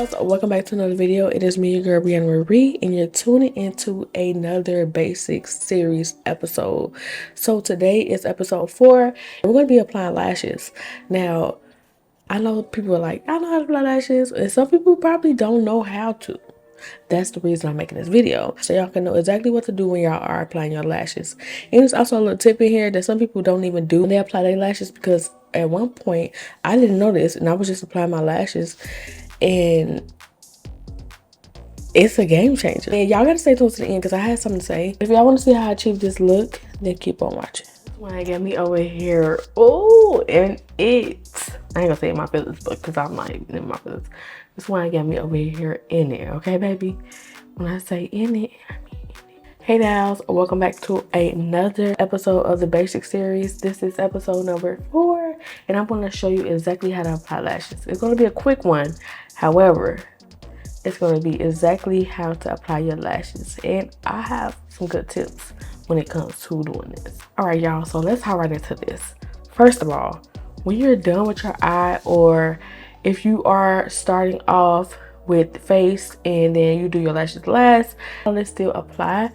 guys, welcome back to another video. It is me, your girl Briana Marie, and you're tuning into another basic series episode. So today is episode 4, and we're going to be applying lashes. Now, I know people are like, I know how to apply lashes, and some people probably don't know how to. That's the reason I'm making this video, so y'all can know exactly what to do when y'all are applying your lashes. And there's also a little tip in here that some people don't even do when they apply their lashes, because at one point I didn't know this and I was just applying my lashes, and it's a game changer. And y'all gotta stay close to the end because I had something to say. If y'all want to see how I achieve this look, then keep on watching. When I get me over here, oh, and it's, I ain't gonna say in my feelings, but because I'm not even in my feelings. This one I got me over here in there, okay, baby? When I say in it, I mean in it. Hey, Dals, welcome back to another episode of the Basic Series. This is episode number 4, and I'm gonna show you exactly how to apply lashes. It's gonna be a quick one, however, it's going to be exactly how to apply your lashes, and I have some good tips when it comes to doing this. All right, y'all, so let's hop right into this. First of all, when you're done with your eye, or if you are starting off with the face and then you do your lashes last, let's still apply,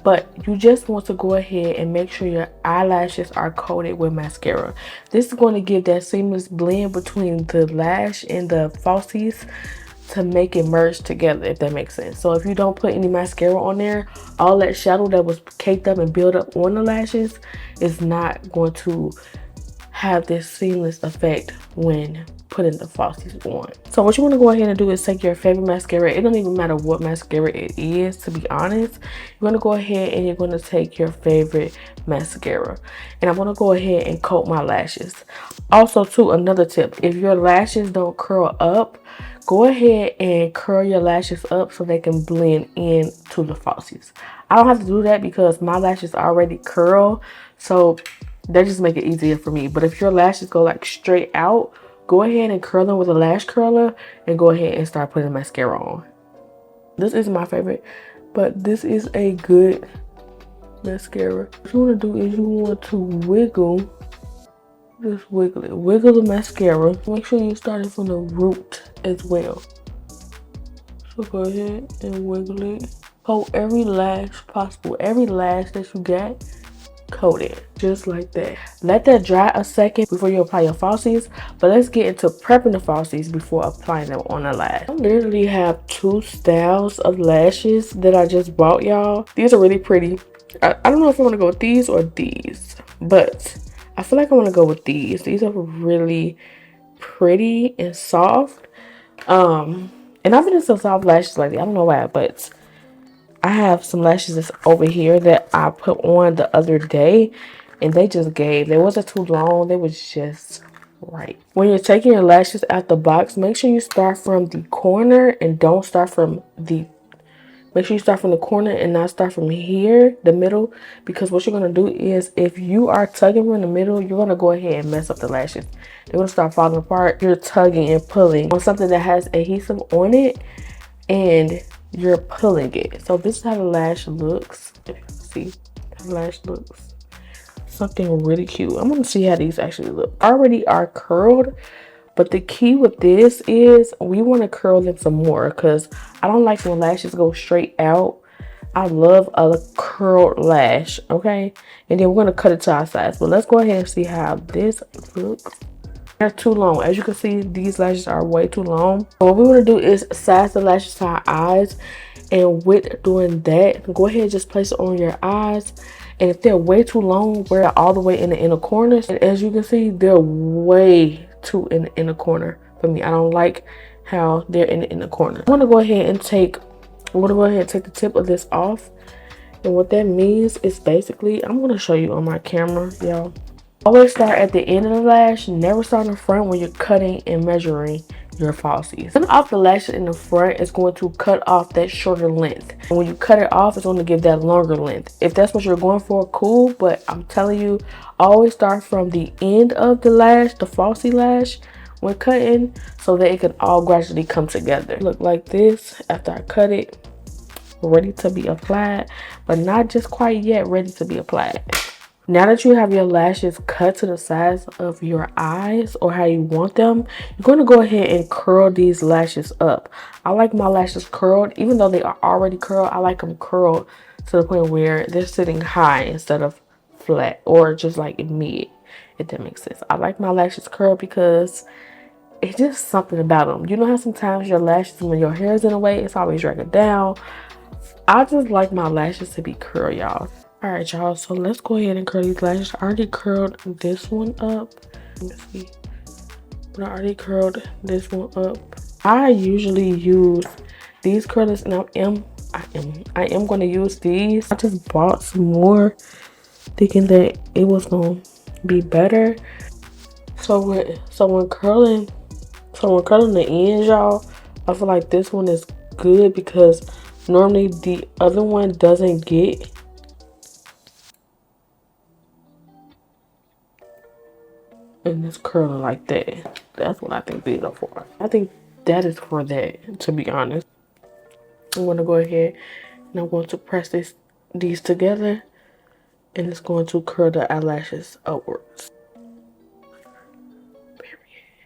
but you just want to go ahead and make sure your eyelashes are coated with mascara. This is going to give that seamless blend between the lash and the falsies to make it merge together, if that makes sense. So if you don't put any mascara on there, all that shadow that was caked up and built up on the lashes is not going to have this seamless effect when putting the falsies on. So what you want to go ahead and do is take your favorite mascara. It don't even matter what mascara it is, to be honest. You're going to go ahead and you're going to take your favorite mascara, and I'm going to go ahead and coat my lashes. Also too, another tip, if your lashes don't curl up, go ahead and curl your lashes up so they can blend in to the falsies. I don't have to do that because my lashes already curl, so that just make it easier for me. But if your lashes go like straight out, go ahead and curl them with a lash curler and go ahead and start putting mascara on. This is my favorite, but this is a good mascara. What you want to do is you want to wiggle. Just wiggle it. Wiggle the mascara. Make sure you start it from the root as well. So go ahead and wiggle it. Coat every lash possible. Every lash that you got, coat it. Just like that. Let that dry a second before you apply your falsies. But let's get into prepping the falsies before applying them on the lash. I literally have 2 styles of lashes that I just bought, y'all. These are really pretty. I don't know if I want to go with these or these, but I feel like I want to go with these. These are really pretty and soft. And I've been in some soft lashes lately. I don't know why, but I have some lashes that's over here that I put on the other day, and they just gave. They wasn't too long. They was just right. When you're taking your lashes out the box, make sure you start from the corner and don't start from the Make sure you start from the corner and not start from here, the middle, because what you're going to do is if you are tugging from the middle, you're going to go ahead and mess up the lashes. They're going to start falling apart. You're tugging and pulling on something that has adhesive on it, and you're pulling it. So this is how the lash looks. See how the lash looks. Something really cute. I'm going to see how these actually look. Already are curled. But the key with this is we want to curl them some more, because I don't like when lashes go straight out. I love a curled lash, okay? And then we're going to cut it to our size. But let's go ahead and see how this looks. They're too long. As you can see, these lashes are way too long. So what we want to do is size the lashes to our eyes. And with doing that, go ahead and just place it on your eyes. And if they're way too long, we're all the way in the inner corners. And as you can see, they're way too in the inner corner for me. I don't like how they're in the inner corner. I'm going to go ahead and take the tip of this off. And what that means is basically, I'm going to show you on my camera, y'all. Always start at the end of the lash. Never start in the front when you're cutting and measuring your falsies. Cutting off the lashes in the front is going to cut off that shorter length. And when you cut it off, it's going to give that longer length. If that's what you're going for, cool. But I'm telling you, always start from the end of the lash, the falsie lash, when cutting, so that it can all gradually come together. Look like this after I cut it. Ready to be applied, but not just quite yet ready to be applied. Now that you have your lashes cut to the size of your eyes or how you want them, you're going to go ahead and curl these lashes up. I like my lashes curled. Even though they are already curled, I like them curled to the point where they're sitting high instead of flat or just like mid, if that makes sense. I like my lashes curled because it's just something about them. You know how sometimes your lashes, when your hair is in a way, it's always dragging down. I just like my lashes to be curled, y'all. All right, y'all, so let's go ahead and curl these lashes. I already curled this one up. Let me see. But I already curled this one up. I usually use these curlers, and I am going to use these. I just bought some more thinking that it was going to be better. So when curling the ends, y'all, I feel like this one is good because normally the other one doesn't get and it's curling like that. That's what I think these are for. I think that is for that, to be honest. I'm going to go ahead and I'm going to press these together, and it's going to curl the eyelashes upwards.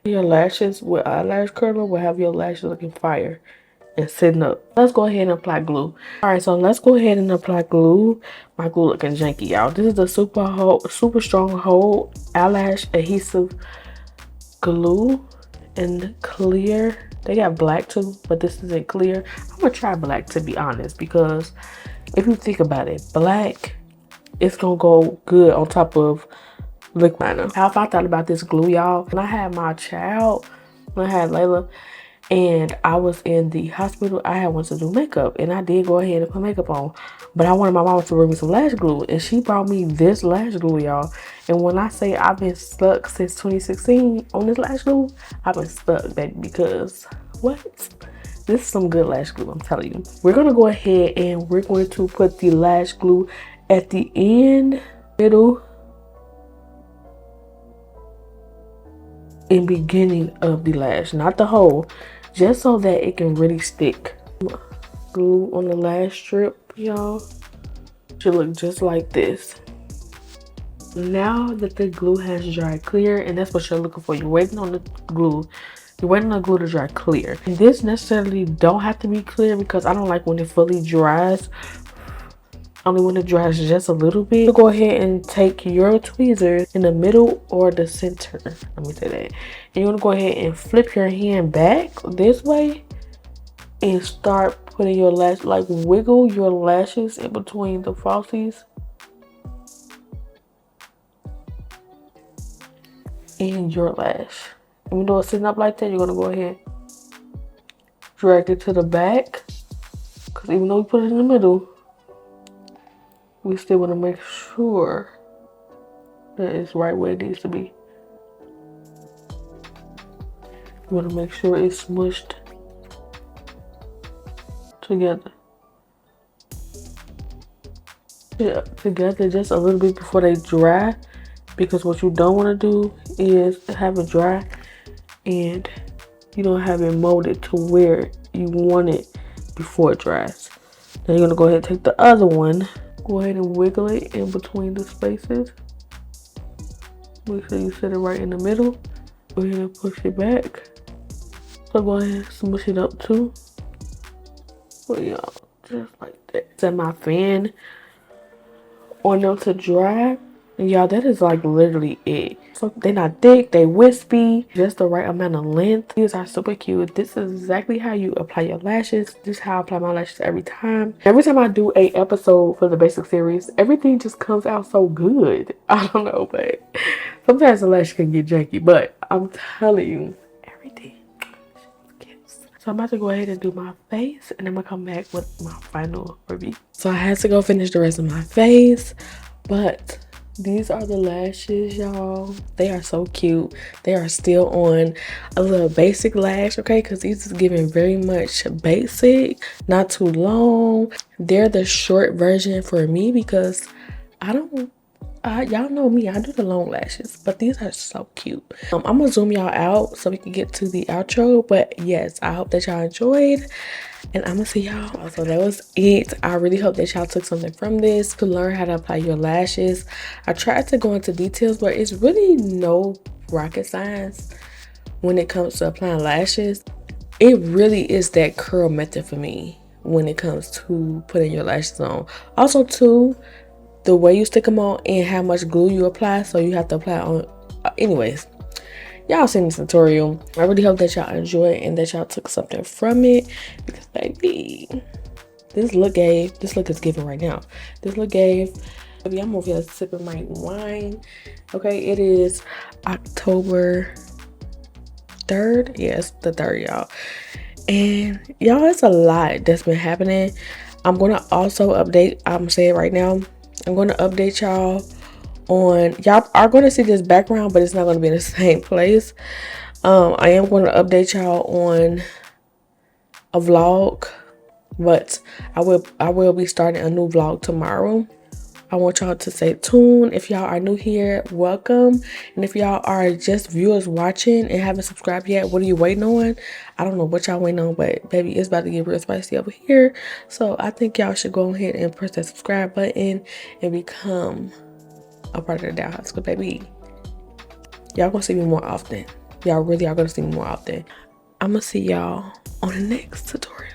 Your lashes with eyelash curler will have your lashes looking fire and sitting up. Let's go ahead and apply glue. All right, so let's go ahead and apply glue. My glue looking janky, y'all. This is the super strong hold eyelash adhesive glue in clear. They got black too, but this isn't clear. I'm gonna try black, to be honest, because if you think about it, black, it's gonna go good on top of liquid liner. How I thought about this glue, y'all, when I had my child, when I had Layla, and I was in the hospital, I had wanted to do makeup, and I did go ahead and put makeup on, but I wanted my mom to bring me some lash glue, and she brought me this lash glue, y'all. And when I say I've been stuck since 2016 on this lash glue, I've been stuck, baby, because what? This is some good lash glue, I'm telling you. We're gonna go ahead and we're going to put the lash glue at the end, middle, and beginning of the lash, not the whole, just so that it can really stick. Glue on the lash strip, y'all. Should look just like this. Now that the glue has dried clear, and that's what you're looking for, you're waiting on the glue. You're waiting on the glue to dry clear. And this necessarily don't have to be clear because I don't like when it fully dries. Only when it dries just a little bit. So go ahead and take your tweezers in the middle or the center. Let me say that. And you're gonna go ahead and flip your hand back this way and start putting your lash, like wiggle your lashes in between the falsies and your lash. Even though it's sitting up like that, you're gonna go ahead, drag it to the back, because even though we put it in the middle, we still want to make sure that it's right where it needs to be. You want to make sure it's smushed together. Yeah, together just a little bit before they dry, because what you don't want to do is have it dry and you don't have it molded to where you want it before it dries. Then you're going to go ahead and take the other one. Go ahead and wiggle it in between the spaces. Make sure you set it right in the middle. Go ahead and push it back. So go ahead and smush it up too. So y'all, just like that. Set my fan on them to dry. And y'all, that is like literally it. So they're not thick, they wispy, just the right amount of length. These are super cute. This is exactly how you apply your lashes. This is how I apply my lashes every time. Every time I do a episode for the basic series, everything just comes out so good. I don't know, but sometimes the lashes can get janky, but I'm telling you, everything. So I'm about to go ahead and do my face, and I'm gonna come back with my final review. So I had to go finish the rest of my face, but these are the lashes, y'all. They are so cute. They are still on a little basic lash, okay? Because these is giving very much basic, not too long. They're the short version for me because I don't y'all know me, I do the long lashes, but these are so cute. I'm gonna zoom y'all out so we can get to the outro. But yes, I hope that y'all enjoyed, and I'm gonna see y'all. So that was it. I really hope that y'all took something from this to learn how to apply your lashes. I tried to go into details, but it's really no rocket science when it comes to applying lashes. It really is that curl method for me when it comes to putting your lashes on. Also too, the way you stick them on and how much glue you apply, so you have to apply on anyways. Y'all seen this tutorial. I really hope that y'all enjoyed and that y'all took something from it, because baby, this look is giving right now. This look gave. Baby, I'm over here sipping my wine. Okay, it is October 3rd. Yes, the 3rd, y'all. And y'all, it's a lot that's been happening. I'm gonna also update, I'm gonna say it right now, I'm gonna update y'all on, y'all are gonna see this background, but it's not gonna be in the same place. I am gonna update y'all on a vlog, but I will be starting a new vlog tomorrow. I want y'all to stay tuned. If y'all are new here, welcome. And if y'all are just viewers watching and haven't subscribed yet, what are you waiting on? I don't know what y'all waiting on, but baby, it's about to get real spicy over here. So I think y'all should go ahead and press that subscribe button and become a part of the Down House. Because baby, y'all gonna see me more often. Y'all really are gonna see me more often. I'm gonna see y'all on the next tutorial.